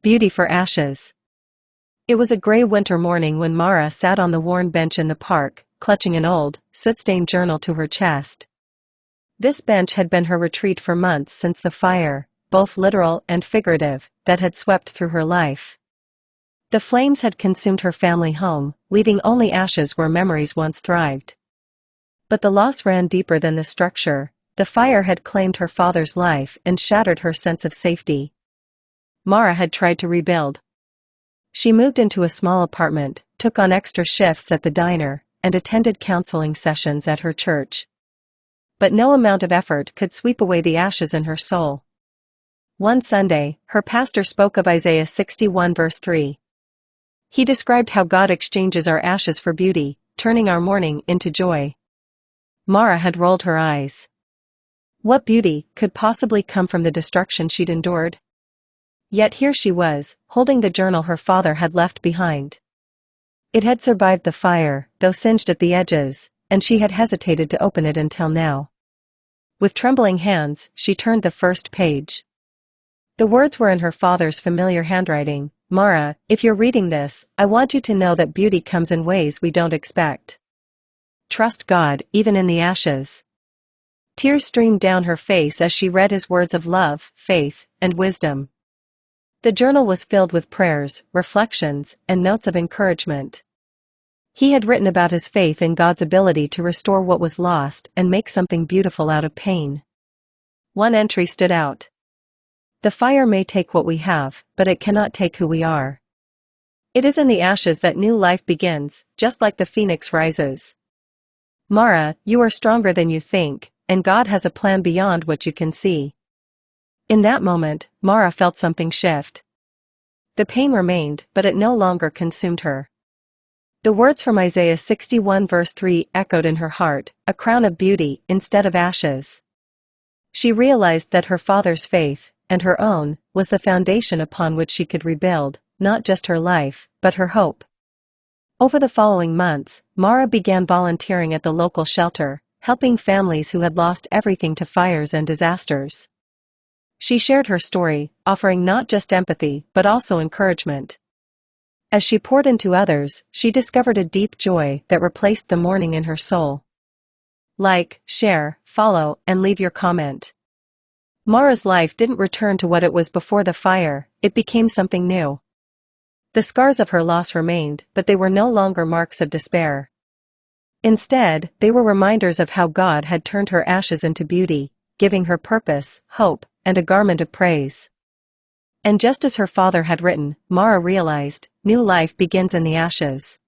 Beauty for ashes. It was a gray winter morning when Mara sat on the worn bench in the park, clutching an old, soot-stained journal to her chest. This bench had been her retreat for months since the fire, both literal and figurative, that had swept through her life. The flames had consumed her family home, leaving only ashes where memories once thrived. But the loss ran deeper than the structure. The fire had claimed her father's life and shattered her sense of safety. Mara had tried to rebuild. She moved into a small apartment, took on extra shifts at the diner, and attended counseling sessions at her church. But no amount of effort could sweep away the ashes in her soul. One Sunday, her pastor spoke of Isaiah 61 verse 3. He described how God exchanges our ashes for beauty, turning our mourning into joy. Mara had rolled her eyes. What beauty could possibly come from the destruction she'd endured? Yet here she was, holding the journal her father had left behind. It had survived the fire, though singed at the edges, and she had hesitated to open it until now. With trembling hands, she turned the first page. The words were in her father's familiar handwriting. Mara, if you're reading this, I want you to know that beauty comes in ways we don't expect. Trust God, even in the ashes. Tears streamed down her face as she read his words of love, faith, and wisdom. The journal was filled with prayers, reflections, and notes of encouragement. He had written about his faith in God's ability to restore what was lost and make something beautiful out of pain. One entry stood out. The fire may take what we have, but it cannot take who we are. It is in the ashes that new life begins, just like the phoenix rises. Mara, you are stronger than you think, and God has a plan beyond what you can see. In that moment, Mara felt something shift. The pain remained, but it no longer consumed her. The words from Isaiah 61 verse 3 echoed in her heart, a crown of beauty instead of ashes. She realized that her father's faith, and her own, was the foundation upon which she could rebuild, not just her life, but her hope. Over the following months, Mara began volunteering at the local shelter, helping families who had lost everything to fires and disasters. She shared her story, offering not just empathy but also encouragement. As she poured into others, she discovered a deep joy that replaced the mourning in her soul. Like, share, follow, and leave your comment. Mara's life didn't return to what it was before the fire, it became something new. The scars of her loss remained, but they were no longer marks of despair. Instead, they were reminders of how God had turned her ashes into beauty, giving her purpose, hope, and a garment of praise. And just as her father had written, Mara realized, new life begins in the ashes.